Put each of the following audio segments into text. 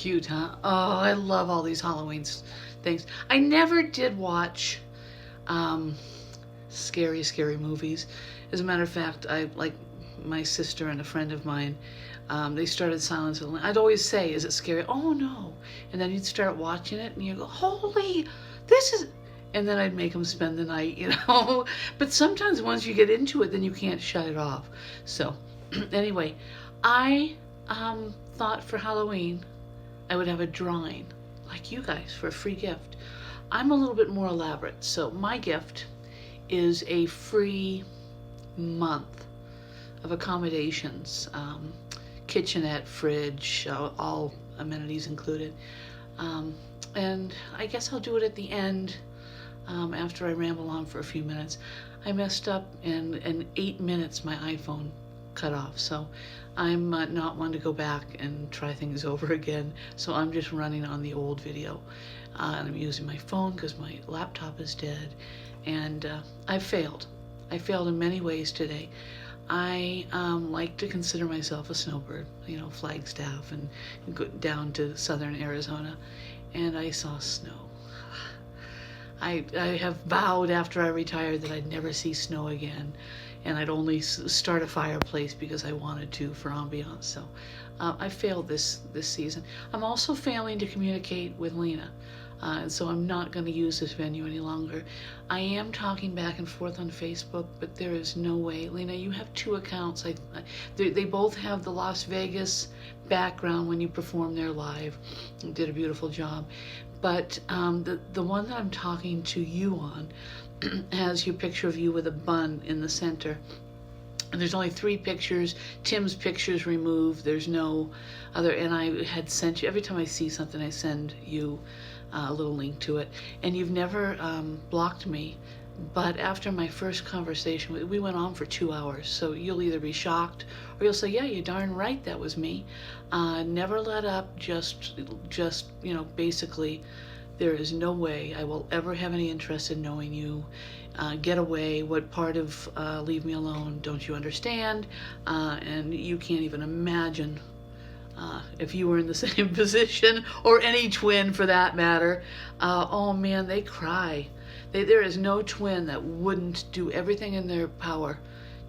cute, huh? Oh, I love all these Halloween things. I never did watch um, scary movies. As a matter of fact, I like my sister and a friend of mine. They started Silence of the Lambs. I'd always say, "Is it scary?" "Oh no!" And then you'd start watching it, and you go, "Holy, this is." And then I'd make them spend the night, you know. But sometimes once you get into it, then you can't shut it off. So, anyway, I thought for Halloween I would have a drawing like you guys for a free gift. I'm a little bit more elaborate, so my gift is a free month of accommodations, kitchenette, fridge, all amenities included. And I guess I'll do it at the end after I ramble on for a few minutes. I messed up, and in 8 minutes my iPhone cut off, so I'm not one to go back and try things over again, so I'm just running on the old video. And I'm using my phone because my laptop is dead, and I failed. I failed in many ways today. I like to consider myself a snowbird, you know, Flagstaff and go down to southern Arizona, and I saw snow. I have vowed after I retired that I'd never see snow again, and I'd only start a fireplace because I wanted to for ambiance. So I failed this season. I'm also failing to communicate with Lena. And so I'm not going to use this venue any longer. I am talking back and forth on Facebook, but there is no way. Lena, you have 2 accounts. They both have the Las Vegas background when you perform there live. You did a beautiful job. But the one that I'm talking to you on has your picture of you with a bun in the center. And there's only 3 pictures. Tim's picture's removed. There's no other. And I had sent you, every time I see something, I send you a little link to it. And you've never blocked me. But after my first conversation, we went on for 2 hours. So you'll either be shocked or you'll say, yeah, you're darn right, that was me. Never let up. Just, you know, basically, there is no way I will ever have any interest in knowing you. Get away. What part of leave me alone don't you understand? And you can't even imagine if you were in the same position, or any twin for that matter. Oh man, they cry. There is no twin that wouldn't do everything in their power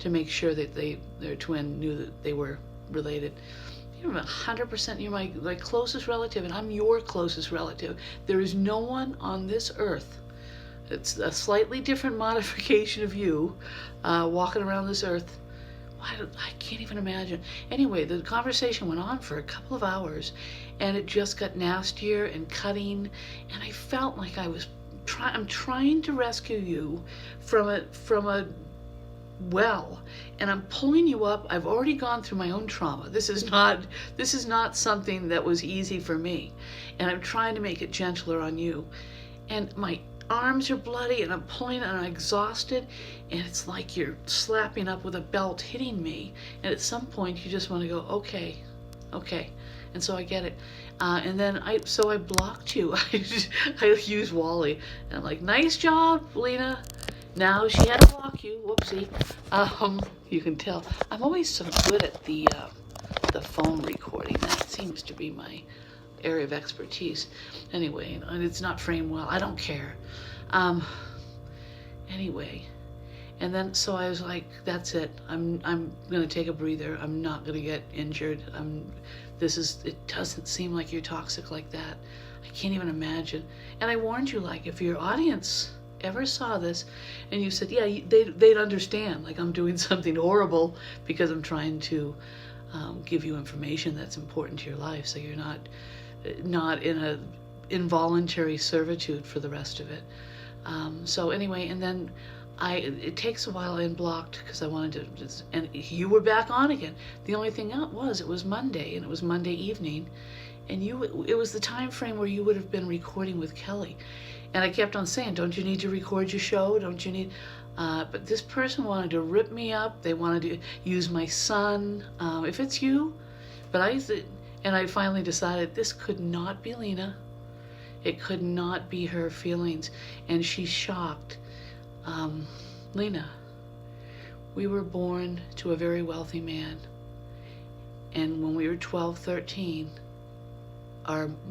to make sure that their twin knew that they were related. You're 100%, you're my closest relative, and I'm your closest relative. There is no one on this earth. It's a slightly different modification of you walking around this earth. I can't even imagine. Anyway, the conversation went on for a couple of hours, and it just got nastier and cutting, and I felt like I'm trying to rescue you from a well, and I'm pulling you up. I've already gone through my own trauma. This is not something that was easy for me, and I'm trying to make it gentler on you. And my arms are bloody, and I'm pulling, and I'm exhausted, and it's like you're slapping up with a belt hitting me, and at some point you just want to go, okay, and so I get it. And then I blocked you. I use Wally, and I'm like, nice job, Lena. Now she had to block you. Whoopsie. You can tell I'm always so good at the phone recording. That seems to be my area of expertise. Anyway, and it's not framed well. I don't care. Anyway, and then so I was like, that's it. I'm gonna take a breather. I'm not gonna get injured. It doesn't seem like you're toxic like that. I can't even imagine. And I warned you, like, if your audience ever saw this and you said, yeah, they'd understand, like I'm doing something horrible because I'm trying to give you information that's important to your life, so you're not in a involuntary servitude for the rest of it. So anyway, and then it takes a while. I unblocked because I wanted to, and you were back on again. The only thing it was Monday, and it was Monday evening, and it was the time frame where you would have been recording with Kelly. And I kept on saying, don't you need to record your show? Don't you need, but this person wanted to rip me up. They wanted to use my son. If it's you, but I finally decided this could not be Lena. It could not be her feelings. And she's shocked. Lena, we were born to a very wealthy man. And when we were 12, 13,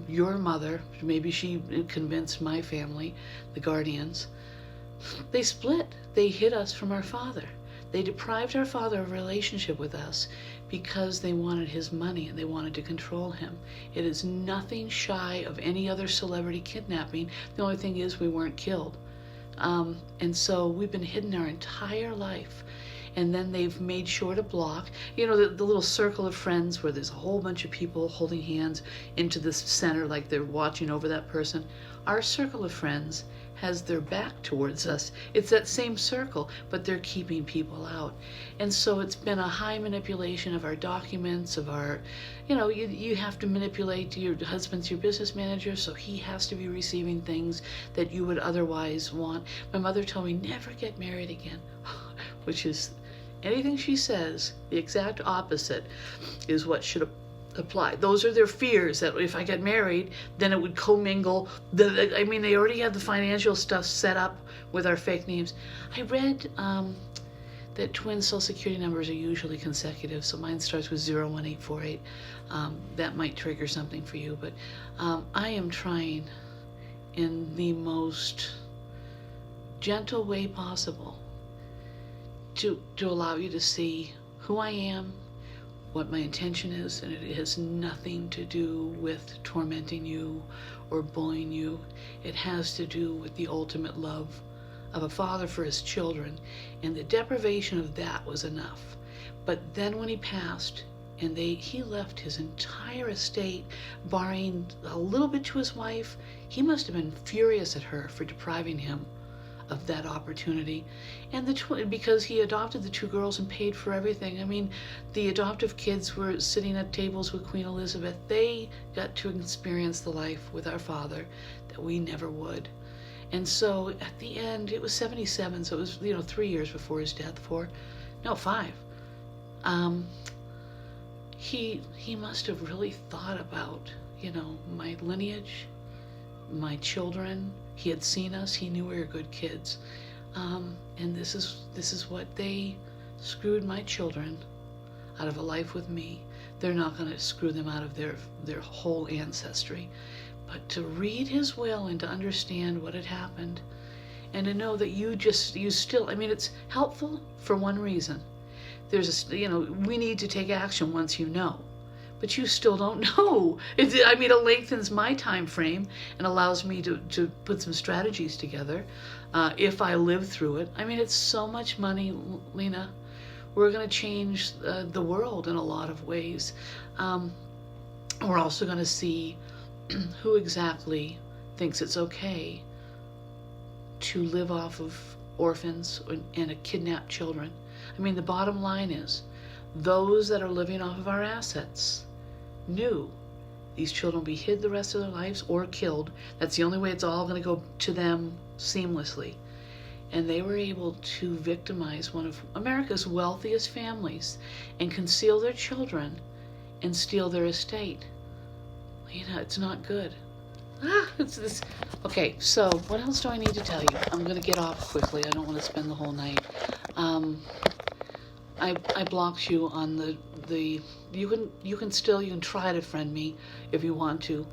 your mother, maybe she convinced my family, the guardians, they split. They hid us from our father. They deprived our father of a relationship with us because they wanted his money and they wanted to control him. It is nothing shy of any other celebrity kidnapping. The only thing is we weren't killed. And so we've been hidden our entire life. And then they've made sure to block, the little circle of friends where there's a whole bunch of people holding hands into the center like they're watching over that person. Our circle of friends has their back towards us. It's that same circle, but they're keeping people out. And so it's been a high manipulation of our documents, of our, you have to manipulate your husband's your business manager, so he has to be receiving things that you would otherwise want. My mother told me, never get married again, which is anything she says, the exact opposite is what should apply. Those are their fears, that if I get married, then it would commingle. They already had the financial stuff set up with our fake names. I read that twin social security numbers are usually consecutive, so mine starts with 01848. That might trigger something for you, but I am trying in the most gentle way possible to allow you to see who I am, what my intention is, and it has nothing to do with tormenting you or bullying you. It has to do with the ultimate love of a father for his children, and the deprivation of that was enough. But then when he passed, and he left his entire estate, barring a little bit to his wife, he must have been furious at her for depriving him of that opportunity. And because he adopted the two girls and paid for everything. The adoptive kids were sitting at tables with Queen Elizabeth. They got to experience the life with our father that we never would. And so at the end, it was 77, so it was 3 years before his death. 5. He must have really thought about my lineage, my children. He had seen us. He knew we were good kids, and this is what they screwed my children out of a life with me. They're not going to screw them out of their whole ancestry, but to read his will and to understand what had happened, and to know that you still. It's helpful for one reason. We need to take action once you know. But you still don't know. It lengthens my time frame and allows me to put some strategies together if I live through it. It's so much money, Lena. We're going to change the world in a lot of ways. We're also going to see who exactly thinks it's okay to live off of orphans and kidnapped children. The bottom line is, those that are living off of our assets knew these children will be hid the rest of their lives or killed. That's the only way it's all going to go to them seamlessly. And they were able to victimize one of America's wealthiest families and conceal their children and steal their estate. It's not good. It's this. Okay, so what else do I need to tell you? I'm going to get off quickly. I don't want to spend the whole night. I blocked you on the you can try to friend me if you want to.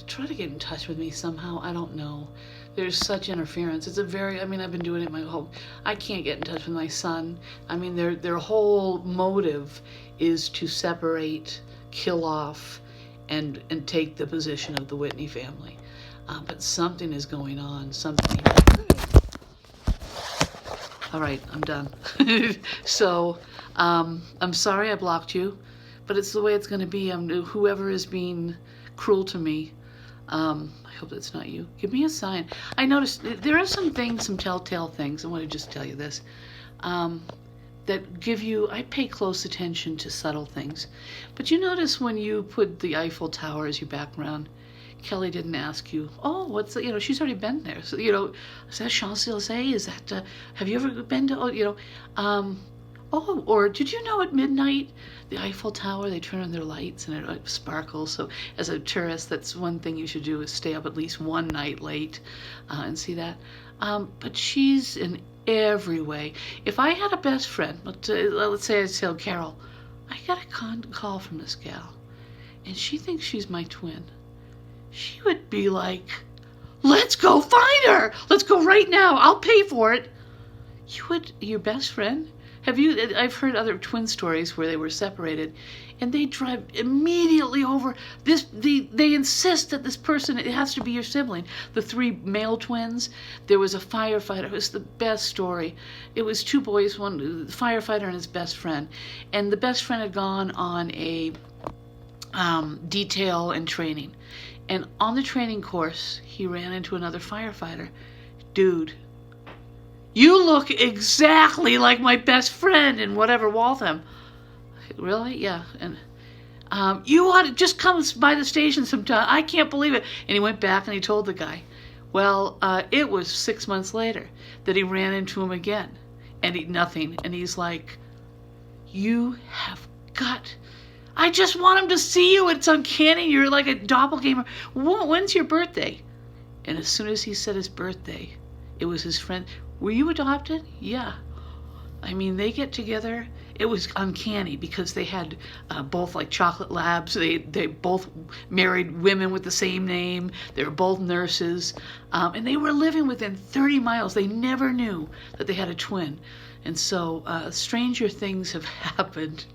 Try to get in touch with me somehow. I don't know. There's such interference. It's I've been doing it my whole. I can't get in touch with my son. Their whole motive is to separate, kill off, and take the position of the Whitney family. But something is going on. Something. All right, I'm done. So, I'm sorry I blocked you, but it's the way it's going to be. Whoever is being cruel to me, I hope that's not you. Give me a sign. I noticed there are some telltale things. I want to just tell you this, that give you. I pay close attention to subtle things, but you notice when you put the Eiffel Tower as your background, Kelly didn't ask you, oh, what's the, she's already been there. So, is that Champs-Élysées? Is that, have you ever been to, or did you know at midnight, the Eiffel Tower, they turn on their lights and it sparkles. So as a tourist, that's one thing you should do, is stay up at least one night late and see that. But she's in every way. If I had a best friend, let's say I tell Carol, I got a call from this gal, and she thinks she's my twin. she would be like, let's go find her. Let's go right now. I'll pay for it. Your best friend? I've heard other twin stories where they were separated, and they drive immediately over this. They insist that this person, it has to be your sibling. The three male twins. There was a firefighter. It was the best story. It was two boys, one firefighter and his best friend, and the best friend had gone on a detail and training, and on the training course he ran into another firefighter. Dude, you look exactly like my best friend in whatever Waltham. Really? Yeah. And you ought to just come by the station sometime. I can't believe it. And he went back and he told the guy. Well, it was 6 months later that he ran into him again, and nothing. And he's like, you have got... I just want him to see you. It's uncanny. You're like a doppelganger. When's your birthday? And as soon as he said his birthday, it was his friend. Were you adopted? Yeah. I mean, they get together. It was uncanny because they had both like chocolate labs. They both married women with the same name. They were both nurses. And they were living within 30 miles. They never knew that they had a twin. And so stranger things have happened.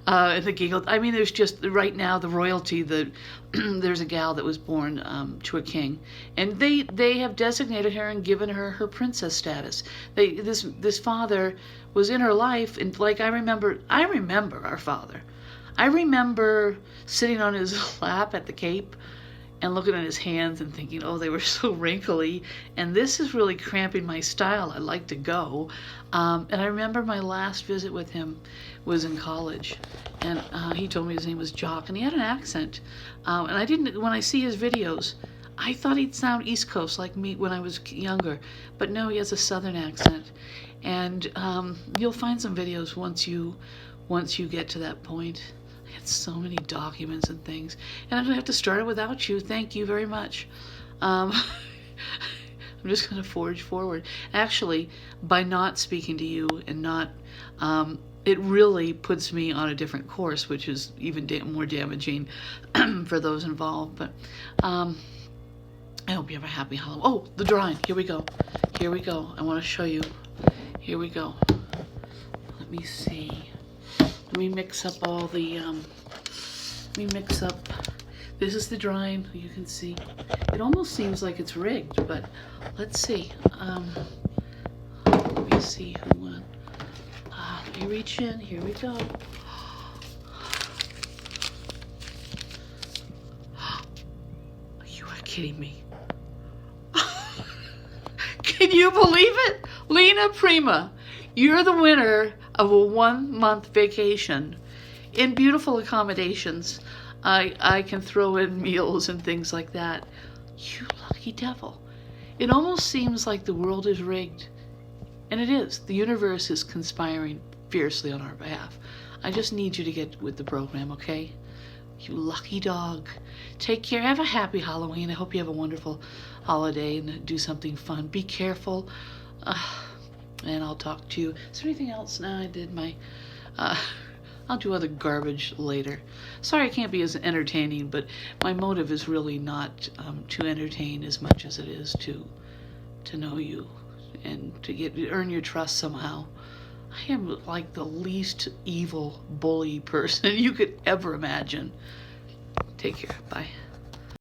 The giggle. I mean, there's just right now the royalty. There's a gal that was born to a king, and they have designated her and given her her princess status. This father was in her life, and like I remember our father. I remember sitting on his lap at the Cape and looking at his hands and thinking, oh, they were so wrinkly, and this is really cramping my style. I'd like to go. And I remember my last visit with him was in college, and he told me his name was Jock, and he had an accent. And I didn't, when I see his videos, I thought he'd sound East Coast like me when I was younger, but no, he has a Southern accent. And you'll find some videos once you get to that point. I had so many documents and things, and I'm gonna have to start it without you. Thank you very much. I'm just gonna forge forward. Actually, by not speaking to you and not, it really puts me on a different course, which is even more damaging for those involved. But I hope you have a happy Halloween. Oh, the drawing. Here we go. Here we go. I want to show you. Here we go. Let me see. Let me mix up all the, this is the drawing, you can see. It almost seems like it's rigged, but let's see. Let me see who won. Let me reach in, here we go. You are kidding me. Can you believe it? Lena Prima, you're the winner of a 1-month vacation in beautiful accommodations. I can throw in meals and things like that. You lucky devil. It almost seems like the world is rigged. And it is. The universe is conspiring fiercely on our behalf. I just need you to get with the program, okay? You lucky dog. Take care. Have a happy Halloween. I hope you have a wonderful holiday and do something fun. Be careful. And I'll talk to you. Is there anything else? No, I did my... I'll do other garbage later. Sorry I can't be as entertaining, but my motive is really not to entertain as much as it is to know you and to earn your trust somehow. I am like the least evil bully person you could ever imagine. Take care. Bye.